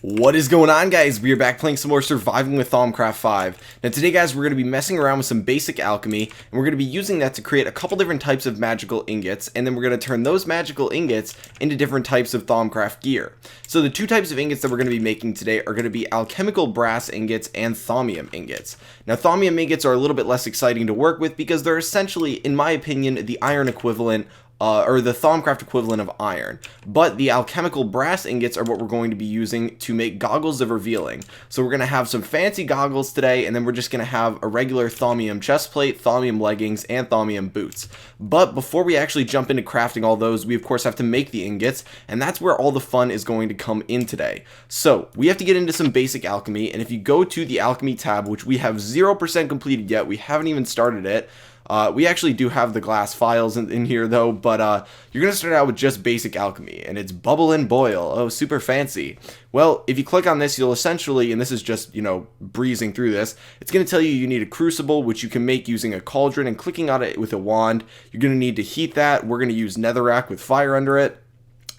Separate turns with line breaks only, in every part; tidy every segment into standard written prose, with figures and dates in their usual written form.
What is going on, guys? We are back playing some more Surviving with Thaumcraft 5. Now today, guys, we're going to be messing around with some basic alchemy, and we're going to be using that to create a couple different types of magical ingots, and then we're going to turn those magical ingots into different types of Thaumcraft gear. So the two types of ingots that we're going to be making today are going to be alchemical brass ingots and thaumium ingots. Now thaumium ingots are a little bit less exciting to work with because they're essentially, in my opinion, the iron equivalent or the Thaumcraft equivalent of iron. But the alchemical brass ingots are what we're going to be using to make goggles of revealing. So we're going to have some fancy goggles today, and then we're just going to have a regular thaumium chestplate, thaumium leggings, and thaumium boots. But before we actually jump into crafting all those, we of course have to make the ingots, and that's where all the fun is going to come in today. So we have to get into some basic alchemy, and if you go to the alchemy tab, which we have 0% completed yet, we haven't even started it. We actually do have the glass files in here though, but you're going to start out with just basic alchemy, and it's bubble and boil. Oh, super fancy. Well, if you click on this, you'll essentially, and this is just, breezing through this, it's going to tell you need a crucible, which you can make using a cauldron and clicking on it with a wand. You're going to need to heat that. We're going to use netherrack with fire under it.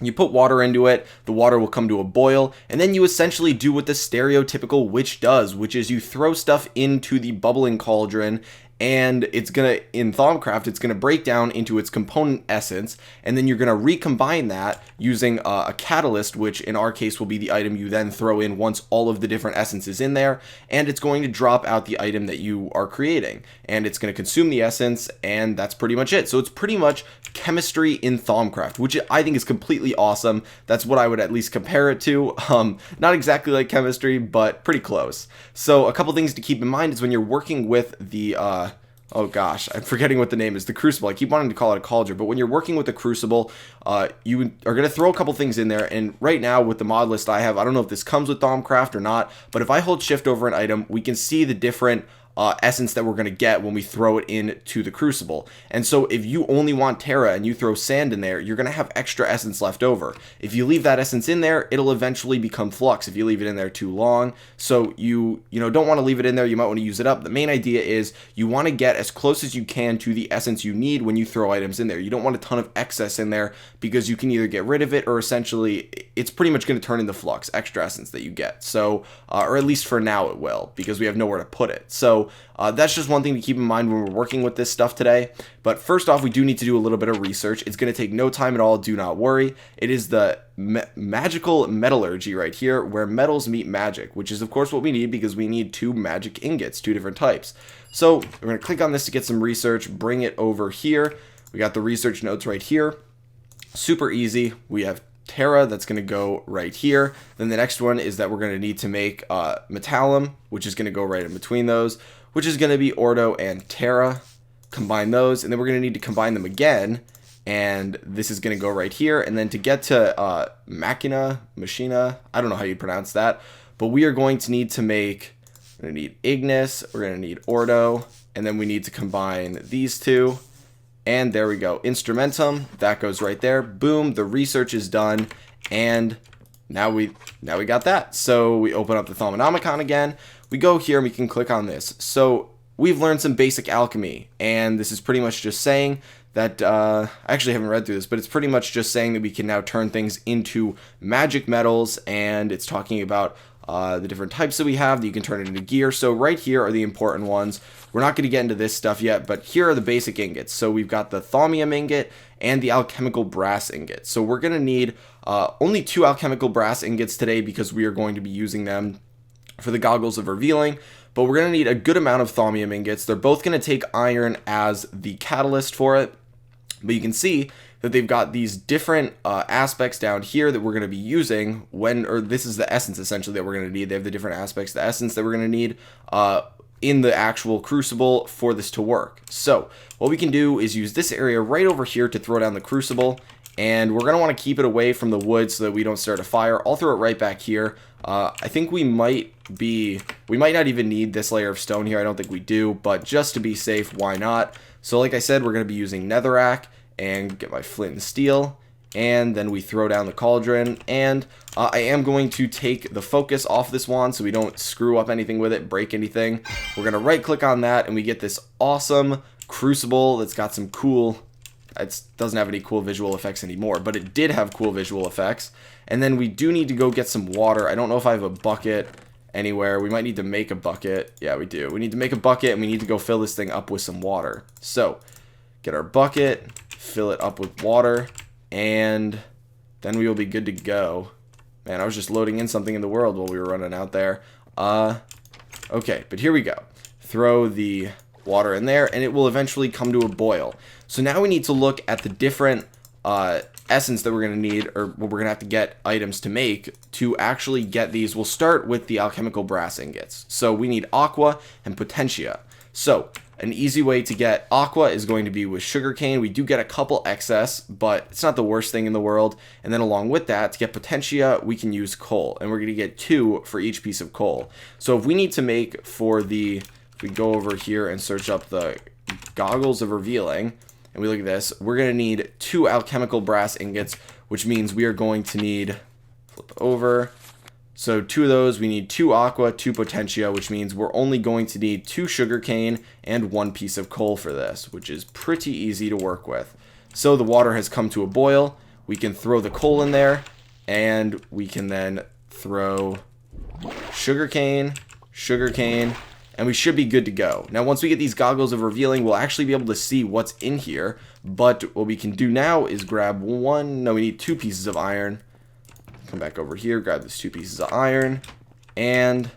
You put water into it, the water will come to a boil, and then you essentially do what the stereotypical witch does, which is you throw stuff into the bubbling cauldron, and it's gonna, in Thaumcraft, it's gonna break down into its component essence, and then you're gonna recombine that using a catalyst, which in our case will be the item you then throw in once all of the different essences in there, and it's going to drop out the item that you are creating, and it's gonna consume the essence, and that's pretty much it. So it's pretty much chemistry in Thaumcraft, which I think is completely awesome. That's what I would at least compare it to. Not exactly like chemistry, but pretty close. So a couple things to keep in mind is when you're working with the oh gosh, I'm forgetting what the name is, the crucible. I keep wanting to call it a cauldron, but when you're working with the crucible, you are going to throw a couple things in there, and right now with the mod list I have, I don't know if this comes with Thaumcraft or not, but if I hold shift over an item, we can see the different essence that we're going to get when we throw it into the crucible. And so if you only want Terra and you throw sand in there, you're going to have extra essence left over. If you leave that essence in there, it'll eventually become flux if you leave it in there too long. So you don't want to leave it in there. You might want to use it up. The main idea is you want to get as close as you can to the essence you need when you throw items in there. You don't want a ton of excess in there because you can either get rid of it or essentially it's pretty much going to turn into flux, extra essence that you get. So, or at least for now it will, because we have nowhere to put it. So that's just one thing to keep in mind when we're working with this stuff today. But first off, we do need to do a little bit of research. It's going to take no time at all. Do not worry. It is the magical metallurgy right here, where metals meet magic, which is of course what we need because we need two magic ingots, two different types. So we're going to click on this to get some research, bring it over here. We got the research notes right here. Super easy. We have Terra, that's going to go right here. Then the next one is that we're going to need to make Metallum, which is going to go right in between those, which is going to be Ordo and Terra. Combine those, and then we're going to need to combine them again, and this is going to go right here. And then to get to Machina, I don't know how you pronounce that, but we are going to need to make, we're going to need Ignis, we're going to need Ordo, and then we need to combine these two. And there we go, Instrumentum, that goes right there. Boom, the research is done, and now we got that. So we open up the Thauminomicon again. We go here and we can click on this. So we've learned some basic alchemy, and this is pretty much just saying that, I actually haven't read through this, but it's pretty much just saying that we can now turn things into magic metals, and it's talking about the different types that we have, that you can turn it into gear. So right here are the important ones. We're not going to get into this stuff yet, but here are the basic ingots. So we've got the thaumium ingot and the alchemical brass ingot. So we're going to need only 2 alchemical brass ingots today because we are going to be using them for the goggles of revealing, but we're going to need a good amount of thaumium ingots. They're both going to take iron as the catalyst for it, but you can see that they've got these different aspects down here that we're going to be using this is the essence essentially that we're going to need. They have the different aspects, the essence that we're going to need in the actual crucible for this to work. So what we can do is use this area right over here to throw down the crucible, and we're going to want to keep it away from the wood so that we don't start a fire. I'll throw it right back here. I think we might not even need this layer of stone here. I don't think we do, but just to be safe, why not? So like I said, we're going to be using netherrack and get my flint and steel, and then we throw down the cauldron, and I am going to take the focus off this wand so we don't screw up anything with it, break anything. We're going to right click on that, and we get this awesome crucible that's got some cool it doesn't have any cool visual effects anymore, but it did have cool visual effects. And then we do need to go get some water. I don't know if I have a bucket anywhere. We might need to make a bucket. Yeah, we do. We need to make a bucket, and we need to go fill this thing up with some water. So, get our bucket, fill it up with water, and then we will be good to go. Man, I was just loading in something in the world while we were running out there. Okay, but here we go. Throw the water in there, and it will eventually come to a boil. So now we need to look at the different essence that we're going to need, or what we're going to have to get items to make to actually get these. We'll start with the alchemical brass ingots. So we need aqua and potentia. So an easy way to get aqua is going to be with sugarcane. We do get a couple excess, but it's not the worst thing in the world. And then along with that, to get potentia, we can use coal, and we're going to get 2 for each piece of coal. So if we need to make for the, if we go over here and search up the goggles of revealing, and we look at this, we're going to need 2 alchemical brass ingots, which means we are going to need, flip over, so 2 of those, we need 2 aqua, 2 potentia, which means we're only going to need 2 sugarcane and 1 piece of coal for this, which is pretty easy to work with. So the water has come to a boil, we can throw the coal in there, and we can then throw sugarcane, and we should be good to go. Now, once we get these goggles of revealing, we'll actually be able to see what's in here. But what we can do now is grab we need 2 pieces of iron. Come back over here, grab these 2 pieces of iron, and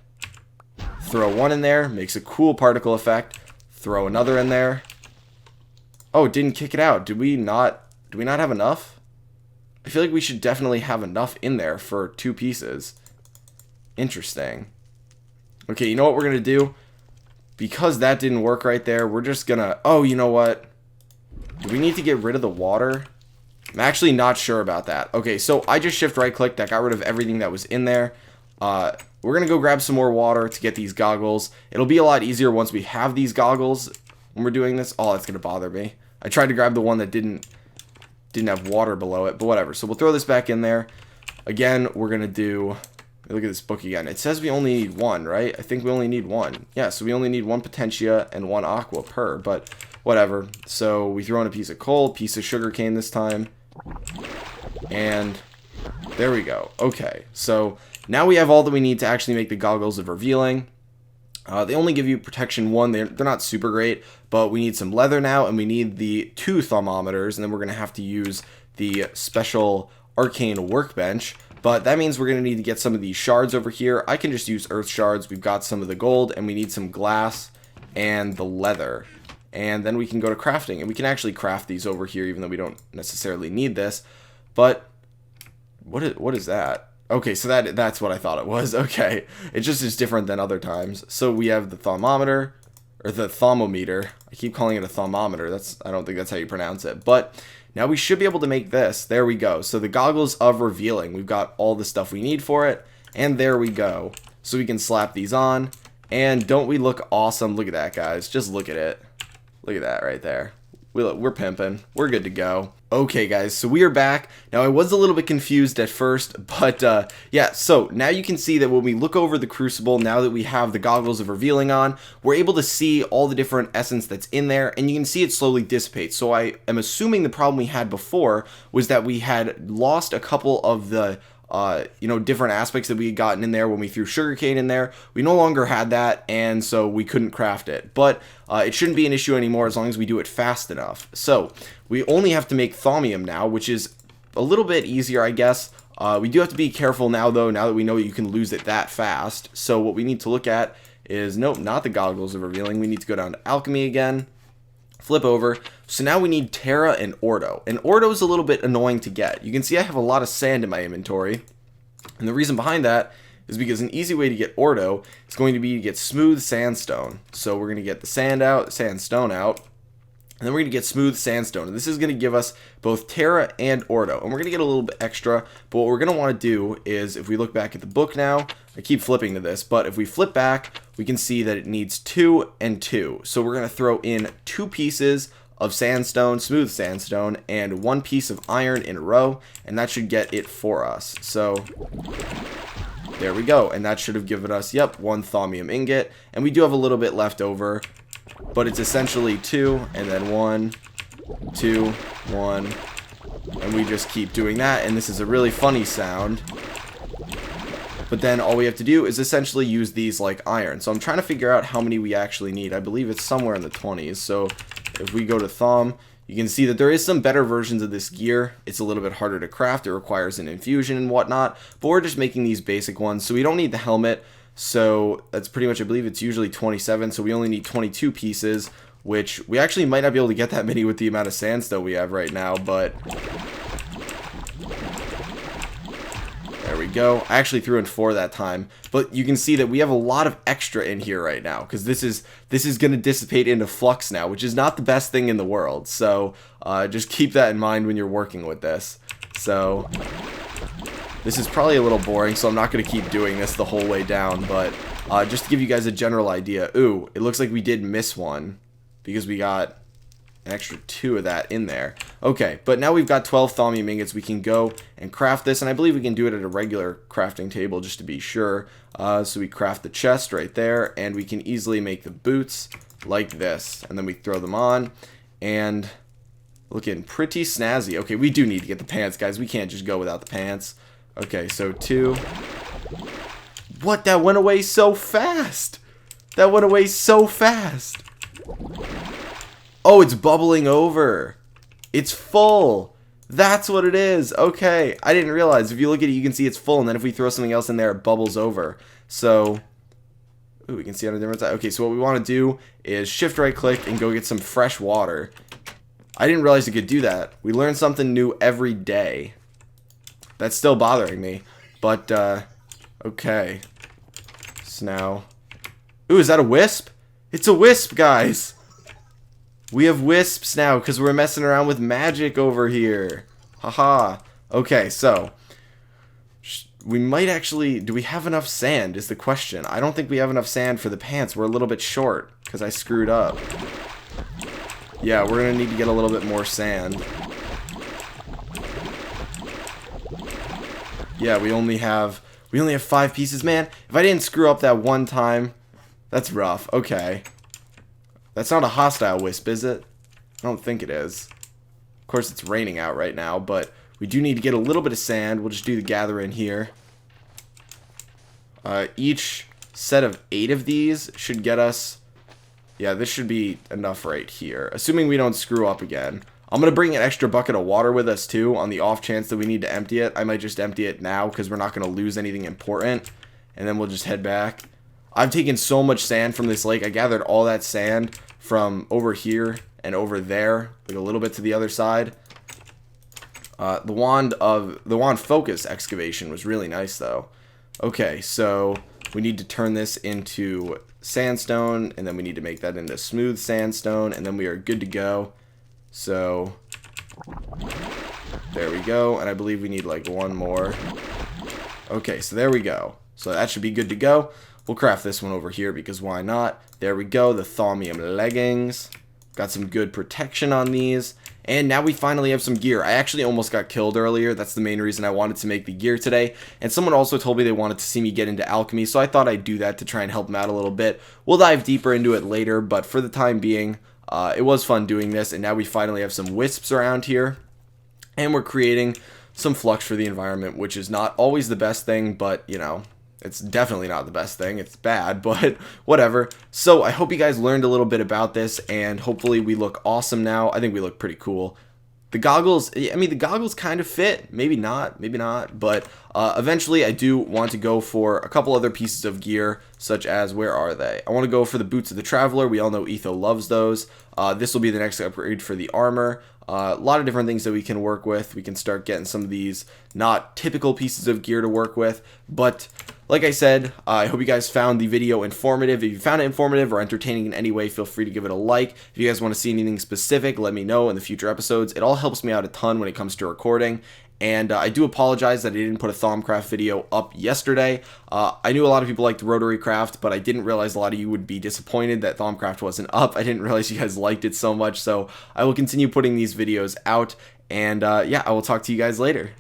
throw 1 in there. Makes a cool particle effect. Throw another in there. Oh, it didn't kick it out. Do we not have enough? I feel like we should definitely have enough in there for 2 pieces. Interesting. Okay, you know what we're going to do? Because that didn't work right there, we're just gonna... Oh, you know what? Do we need to get rid of the water? I'm actually not sure about that. Okay, so I just shift right click. That got rid of everything that was in there. We're gonna go grab some more water to get these goggles. It'll be a lot easier once we have these goggles when we're doing this. Oh, that's gonna bother me. I tried to grab the one that didn't have water below it, but whatever. So we'll throw this back in there. Again, we're gonna do... Look at this book again. It says we only need 1, right? I think we only need 1. Yeah, so we only need 1 potentia and 1 aqua per, but whatever. So we throw in a piece of coal, piece of sugarcane this time. And there we go. Okay, so now we have all that we need to actually make the goggles of revealing. They only give you protection 1. They're not super great, but we need some leather now, and we need the 2 thermometers, and then we're going to have to use the special arcane workbench. But that means we're going to need to get some of these shards over here. I can just use earth shards. We've got some of the gold, and we need some glass and the leather. And then we can go to crafting, and we can actually craft these over here, even though we don't necessarily need this. But what is that? Okay, so that's what I thought it was. Okay, it just is different than other times. So we have the thermometer, or the thermometer. I keep calling it a thermometer. I don't think that's how you pronounce it. But now we should be able to make this. There we go. So the goggles of revealing. We've got all the stuff we need for it. And there we go. So we can slap these on. And don't we look awesome? Look at that, guys. Just look at it. Look at that right there. We're pimping. We're good to go. Okay, guys, so we are back. Now, I was a little bit confused at first, but yeah, so now you can see that when we look over the crucible, now that we have the goggles of revealing on, we're able to see all the different essence that's in there, and you can see it slowly dissipate. So I am assuming the problem we had before was that we had lost a couple of the different aspects that we had gotten in there when we threw sugarcane in there. We no longer had that, and so we couldn't craft it. But it shouldn't be an issue anymore as long as we do it fast enough. So we only have to make thaumium now, which is a little bit easier, I guess. We do have to be careful now, though, now that we know you can lose it that fast. So what we need to look at is, nope, not the goggles of revealing. We need to go down to alchemy again. Flip over. So now we need Terra and Ordo. And Ordo is a little bit annoying to get. You can see I have a lot of sand in my inventory. And the reason behind that is because an easy way to get Ordo is going to be to get smooth sandstone. So we're going to get the sandstone out. And then we're going to get smooth sandstone. And this is going to give us both Terra and Ordo. And we're going to get a little bit extra. But what we're going to want to do is, if we look back at the book now, I keep flipping to this, but if we flip back, we can see that it needs 2 and 2. So we're going to throw in 2 pieces of sandstone, smooth sandstone, and 1 piece of iron in a row. And that should get it for us. So there we go. And that should have given us, yep, 1 thaumium ingot. And we do have a little bit left over. But it's essentially 2, and then 1, 2, 1, and we just keep doing that, and this is a really funny sound. But then all we have to do is essentially use these like iron. So I'm trying to figure out how many we actually need. I believe it's somewhere in the 20s. So if we go to Thum, you can see that there is some better versions of this gear. It's a little bit harder to craft. It requires an infusion and whatnot. But we're just making these basic ones. So we don't need the helmet. So that's pretty much, I believe it's usually 27. So we only need 22 pieces, which we actually might not be able to get that many with the amount of sandstone we have right now. But there we go. I actually threw in 4 that time, but you can see that we have a lot of extra in here right now because this is going to dissipate into flux now, which is not the best thing in the world. So just keep that in mind when you're working with this. So this is probably a little boring, so I'm not going to keep doing this the whole way down, but just to give you guys a general idea. Ooh, it looks like we did miss one because we got an extra 2 of that in there. Okay, but now we've got 12 thaumium ingots. We can go and craft this, and I believe we can do it at a regular crafting table just to be sure. So we craft the chest right there, and we can easily make the boots like this, and then we throw them on, and looking pretty snazzy. Okay, we do need to get the pants, guys. We can't just go without the pants. Okay, so 2. What? That went away so fast. That went away so fast. Oh, it's bubbling over. It's full. That's what it is. Okay, I didn't realize. If you look at it, you can see it's full, and then if we throw something else in there, it bubbles over. So, ooh, we can see on a different side. Okay, so what we want to do is shift right click and go get some fresh water. I didn't realize you could do that. We learn something new every day. That's still bothering me, but okay. So now, ooh, is that a wisp? It's a wisp, guys. We have wisps now because we're messing around with magic over here. Haha. Okay, so we might actually... Do we have enough sand is the question. I don't think we have enough sand for the pants. We're a little bit short because I screwed up. Yeah, we're going to need to get a little bit more sand. Yeah, we only have 5 pieces. Man, if I didn't screw up that one time, that's rough. Okay. That's not a hostile wisp, is it? I don't think it is. Of course, it's raining out right now, but we do need to get a little bit of sand. We'll just do the gather in here. Each set of 8 of these should get us... Yeah, this should be enough right here. Assuming we don't screw up again. I'm going to bring an extra bucket of water with us, too, on the off chance that we need to empty it. I might just empty it now, because we're not going to lose anything important. And then we'll just head back. I've taken so much sand from this lake. I gathered all that sand from over here and over there, like a little bit to the other side. The wand focus excavation was really nice though. Okay, so we need to turn this into sandstone, and then we need to make that into smooth sandstone, and then we are good to go. So there we go, and I believe we need like one more. Okay, so there we go. So that should be good to go. We'll craft this one over here because why not? There we go, the thaumium leggings. Got some good protection on these. And now we finally have some gear. I actually almost got killed earlier. That's the main reason I wanted to make the gear today. And someone also told me they wanted to see me get into alchemy, so I thought I'd do that to try and help them out a little bit. We'll dive deeper into it later, but for the time being, it was fun doing this. And now we finally have some wisps around here. And we're creating some flux for the environment, which is not always the best thing, but, you know, it's definitely not the best thing. It's bad, but whatever. So I hope you guys learned a little bit about this, and hopefully we look awesome now. I think we look pretty cool. The goggles, I mean, the goggles kind of fit. Maybe not, but eventually I do want to go for a couple other pieces of gear, such as, where are they? I want to go for the boots of the traveler. We all know Etho loves those. This will be the next upgrade for the armor. A lot of different things that we can work with. We can start getting some of these not typical pieces of gear to work with, but like I said, I hope you guys found the video informative. If you found it informative or entertaining in any way, feel free to give it a like. If you guys want to see anything specific, let me know in the future episodes. It all helps me out a ton when it comes to recording. And I do apologize that I didn't put a Thaumcraft video up yesterday. I knew a lot of people liked RotaryCraft, but I didn't realize a lot of you would be disappointed that Thaumcraft wasn't up. I didn't realize you guys liked it so much, so I will continue putting these videos out. And yeah, I will talk to you guys later.